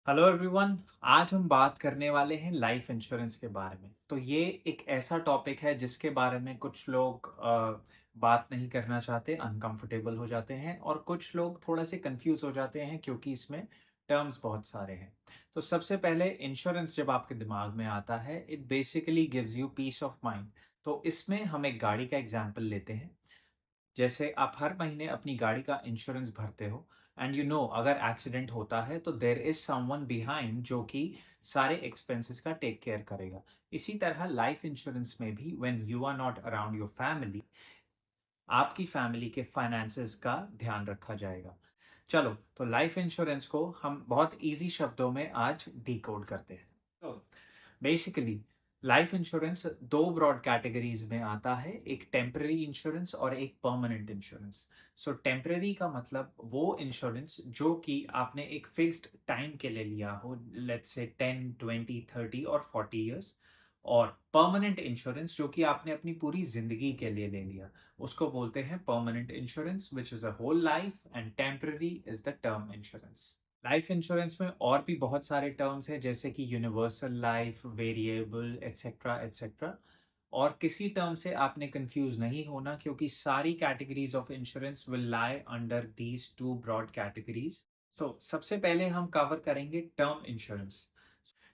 Hello everyone. आज हम बात करने वाले हैं लाइफ इंश्योरेंस के बारे में। तो ये एक ऐसा टॉपिक है जिसके बारे में कुछ लोग बात नहीं करना चाहते, अनकंफर्टेबल हो जाते हैं, और कुछ लोग थोड़ा से कंफ्यूज हो जाते हैं क्योंकि इसमें टर्म्स बहुत सारे हैं। तो सबसे पहले इंश्योरेंस जब आपके दिमाग में आता है, it basically gives you peace of mind. तो इसमें हम एक गाड़ी का एग्जाम्पल लेते हैं। जैसे आप हर महीने अपनी गाड़ी का इंश्योरेंस भरते हो, एंड अगर एक्सीडेंट होता है तो देर इज समवन बिहाइंड जो कि सारे एक्सपेंसेस का टेक केयर करेगा। इसी तरह लाइफ इंश्योरेंस में भी when you are not around your family, आपकी फैमिली के फाइनेंसेस का ध्यान रखा जाएगा। चलो, तो लाइफ इंश्योरेंस को हम बहुत इजी शब्दों में आज डिकोड करते हैं। तो बेसिकली लाइफ इंश्योरेंस दो ब्रॉड कैटेगरीज में आता है, एक टेम्पररी इंश्योरेंस और एक परमानेंट इंश्योरेंस। सो टेम्पररी का मतलब वो इंश्योरेंस जो कि आपने एक फिक्स्ड टाइम के लिए लिया हो, लेट्स से 10, 20, 30 और 40 इयर्स। और परमानेंट इंश्योरेंस जो कि आपने अपनी पूरी जिंदगी के लिए ले लिया, उसको बोलते हैं permanent insurance, which is a whole life, and temporary is the term insurance. Life insurance में और भी बहुत सारे टर्म्स हैं, जैसे कि universal life, variable, etcetera etcetera. और किसी टर्म से आपने कंफ्यूज नहीं होना, क्योंकि सारी categories of insurance will lie under these two broad categories. So सबसे पहले हम कवर करेंगे टर्म इंश्योरेंस।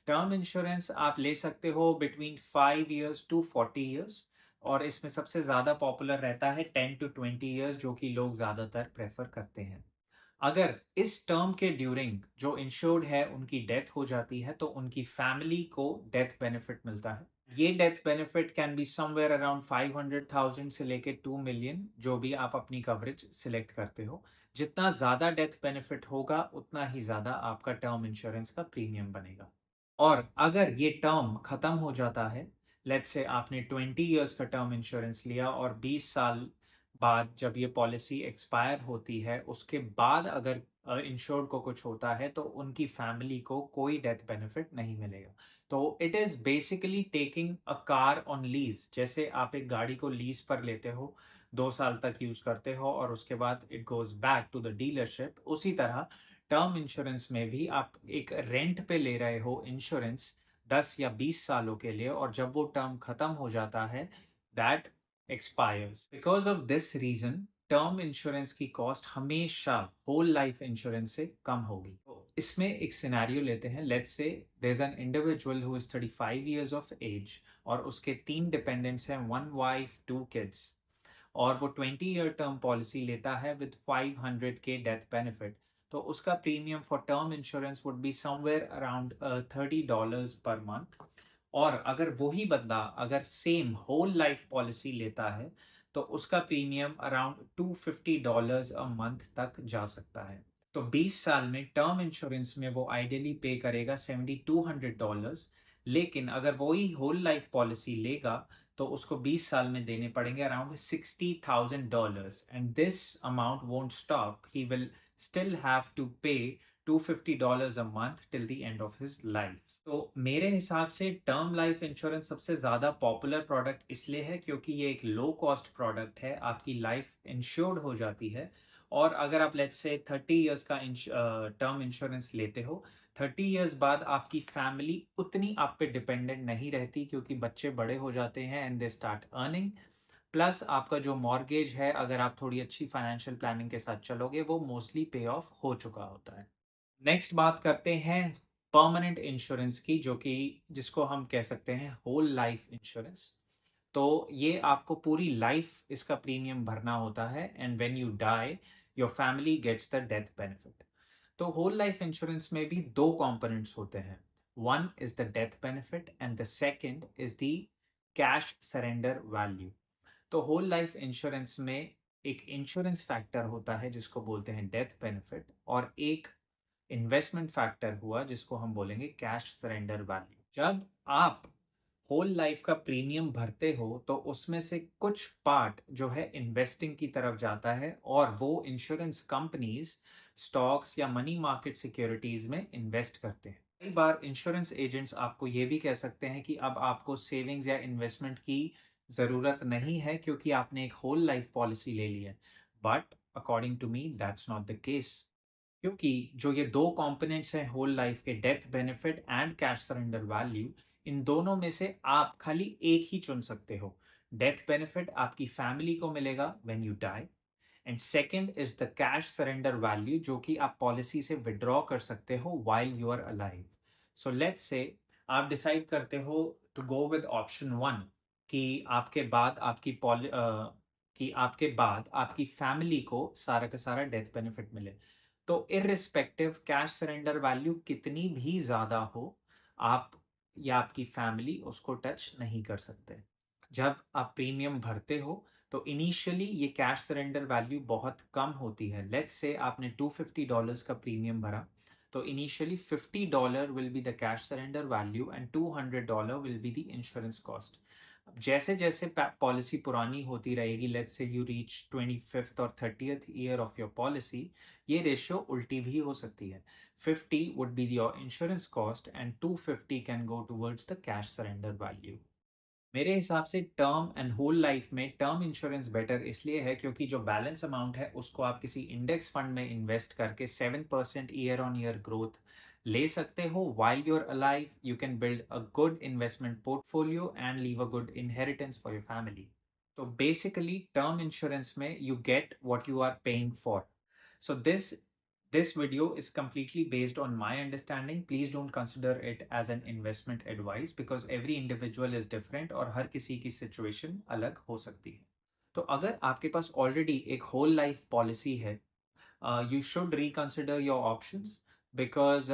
टर्म इंश्योरेंस आप ले सकते हो बिटवीन 5 years to 40 years, और इसमें सबसे ज़्यादा पॉपुलर रहता है 10 to 20 years, जो कि लोग ज़्यादातर प्रेफर करते हैं। अगर इस टर्म के ड्यूरिंग जो इंश्योर्ड है उनकी डेथ हो जाती है, तो उनकी फैमिली को डेथ बेनिफिट मिलता है। ये death benefit can be somewhere around 500,000 से लेके 2 मिलियन, जो भी आप अपनी कवरेज सिलेक्ट करते हो। जितना ज़्यादा डेथ बेनिफिट होगा, उतना ही ज़्यादा आपका टर्म इंश्योरेंस का प्रीमियम बनेगा। और अगर ये टर्म खत्म हो जाता है, लेट्स से आपने 20 इयर्स का टर्म इंश्योरेंस लिया और 20 साल बाद जब ये पॉलिसी एक्सपायर होती है, उसके बाद अगर इंश्योर्ड को कुछ होता है, तो उनकी फैमिली को कोई डेथ बेनिफिट नहीं मिलेगा। तो it is basically taking a car on lease. जैसे आप एक गाड़ी को लीज पर लेते हो, 2 साल तक यूज करते हो, और उसके बाद it goes back to the dealership. उसी तरह टर्म इंश्योरेंस में भी आप एक रेंट पे ले रहे हो इंश्योरेंस 10 या 20 सालों के लिए, और जब वो टर्म खत्म हो जाता है, that expires. Because of this reason term insurance की कॉस्ट हमेशा होल लाइफ इंश्योरेंस से कम होगी। तो इसमें एक सिनेरियो लेते हैं। Let's say there is an individual who is 35 years of age, और उसके 3 डिपेंडेंट्स हैं, 1 वाइफ 2 किड्स, और वो 20 ईयर टर्म पॉलिसी लेता है विद 500 के डेथ बेनिफिट। तो उसका premium for term insurance would be somewhere around $30 per month. और अगर वही बंदा अगर सेम होल लाइफ पॉलिसी लेता है, तो उसका प्रीमियम अराउंड $250 अ मंथ तक जा सकता है। तो 20 साल में टर्म इंश्योरेंस में वो आइडियली पे करेगा $7,200। लेकिन अगर वही होल लाइफ पॉलिसी लेगा, तो उसको 20 साल में देने पड़ेंगे around $60,000, and this amount won't stop. He will still have to pay $250 a month till the end of his life. तो मेरे हिसाब से टर्म लाइफ इंश्योरेंस सबसे ज़्यादा पॉपुलर प्रोडक्ट इसलिए है क्योंकि ये एक लो कॉस्ट प्रोडक्ट है, आपकी लाइफ इंश्योर्ड हो जाती है। और अगर आप लेट्स से 30 इयर्स का टर्म इंश्योरेंस लेते हो, 30 इयर्स बाद आपकी फैमिली उतनी आप पे डिपेंडेंट नहीं रहती, क्योंकि बच्चे बड़े हो जाते हैं and they start earning. Plus आपका जो मॉर्गेज है, अगर आप थोड़ी अच्छी फाइनेंशियल प्लानिंग के साथ चलोगे, वो मोस्टली पे ऑफ हो चुका होता है। नेक्स्ट बात करते हैं परमानेंट इंश्योरेंस की, जो कि जिसको हम कह सकते हैं होल लाइफ इंश्योरेंस। तो ये आपको पूरी लाइफ इसका प्रीमियम भरना होता है, and when you die, your family gets the death benefit. तो होल लाइफ इंश्योरेंस में भी दो कंपोनेंट्स होते हैं। One is the death benefit, and the second is the cash surrender value. तो होल लाइफ इंश्योरेंस में एक इंश्योरेंस फैक्टर होता है जिसको बोलते हैं डेथ बेनिफिट, और एक इन्वेस्टमेंट फैक्टर हुआ जिसको हम बोलेंगे कैश सरेंडर वैल्यू। जब आप होल लाइफ का प्रीमियम भरते हो, तो उसमें से कुछ पार्ट जो है इन्वेस्टिंग की तरफ जाता है, और वो इंश्योरेंस कंपनीज स्टॉक्स या मनी मार्केट सिक्योरिटीज में इन्वेस्ट करते हैं। कई बार इंश्योरेंस एजेंट्स आपको ये भी कह सकते हैं कि अब आपको सेविंग्स या इन्वेस्टमेंट की ज़रूरत नहीं है, क्योंकि आपने एक होल लाइफ पॉलिसी ले ली है। But according to me that's not the case. क्योंकि जो ये दो कंपोनेंट्स हैं होल लाइफ के, death benefit and cash surrender value, इन दोनों में से आप खाली एक ही चुन सकते हो। डेथ बेनिफिट आपकी फैमिली को मिलेगा when you die, and second is the cash surrender value जो कि आप पॉलिसी से विड्रॉ कर सकते हो while you are alive. So let's say आप डिसाइड करते हो to go with option one, कि आपके बाद आपकी फैमिली को सारा का सारा डेथ बेनिफिट मिले। तो इररिस्पेक्टिव कैश सरेंडर वैल्यू कितनी भी ज़्यादा हो, आप या आपकी फैमिली उसको टच नहीं कर सकते। जब आप प्रीमियम भरते हो तो इनिशियली ये कैश सरेंडर वैल्यू बहुत कम होती है। लेट्स से आपने $250 का प्रीमियम भरा, तो initially $50 will be the cash surrender value and $200 will be the insurance cost. जैसे जैसे पॉलिसी पुरानी होती रहेगी, let's say you reach 25th और 30th year of your policy, ये रेशियो उल्टी भी हो सकती है। 50 would be your insurance cost and 250 can go towards the cash surrender value. मेरे हिसाब से टर्म एंड होल लाइफ में टर्म इंश्योरेंस बेटर इसलिए है क्योंकि जो बैलेंस अमाउंट है उसको आप किसी इंडेक्स फंड में इन्वेस्ट करके 7% ईयर ऑन ईयर ग्रोथ ले सकते हो। While you're alive you can build a good investment portfolio and leave a good inheritance for your family. तो बेसिकली टर्म इंश्योरेंस में you get what you are paying for. So this video is completely based on my understanding. Please don't consider it as an investment advice because every individual is different और हर किसी की situation अलग हो सकती है। तो अगर आपके पास already एक whole life policy है, you should reconsider your options because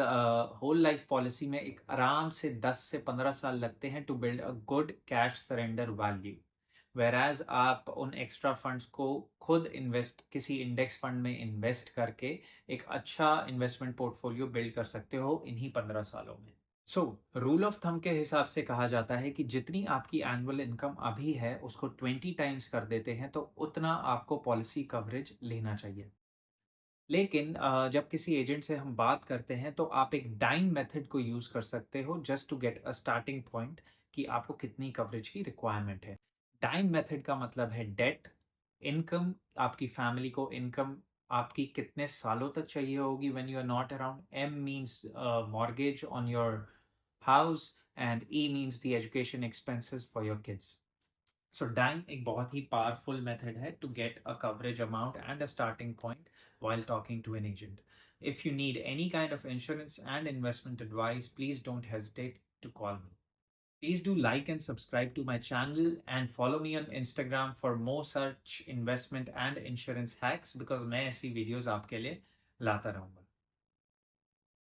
whole life policy में एक आराम से 10 से 15 साल लगते हैं to build a good cash surrender value। वेराज आप उन एक्स्ट्रा फंड्स को खुद इन्वेस्ट किसी इंडेक्स फंड में इन्वेस्ट करके एक अच्छा इन्वेस्टमेंट पोर्टफोलियो बिल्ड कर सकते हो इन्हीं 15 सालों में। सो रूल ऑफ थंब के हिसाब से कहा जाता है कि जितनी आपकी एनुअल इनकम अभी है उसको 20 टाइम्स कर देते हैं तो उतना आपको पॉलिसी कवरेज लेना चाहिए। लेकिन जब किसी एजेंट से हम बात करते हैं तो आप एक डाइम मेथड को यूज़ कर सकते हो just to get a starting point कि आपको कितनी कवरेज की रिक्वायरमेंट है। डाइम मेथड का मतलब है डेट, इनकम, आपकी फैमिली को इनकम आपकी कितने सालों तक चाहिए होगी when you are not around. M means mortgage on your house and E means the education expenses for your kids. So DIME एक बहुत ही पावरफुल मेथड है to get a coverage amount and a starting point while talking to an agent. If you need any kind of insurance and investment advice, please don't hesitate to call me. Please do like and subscribe to my channel and follow me on Instagram for more such investment and insurance hacks because मैं ऐसी videos आपके लिए लाता रहूँगा।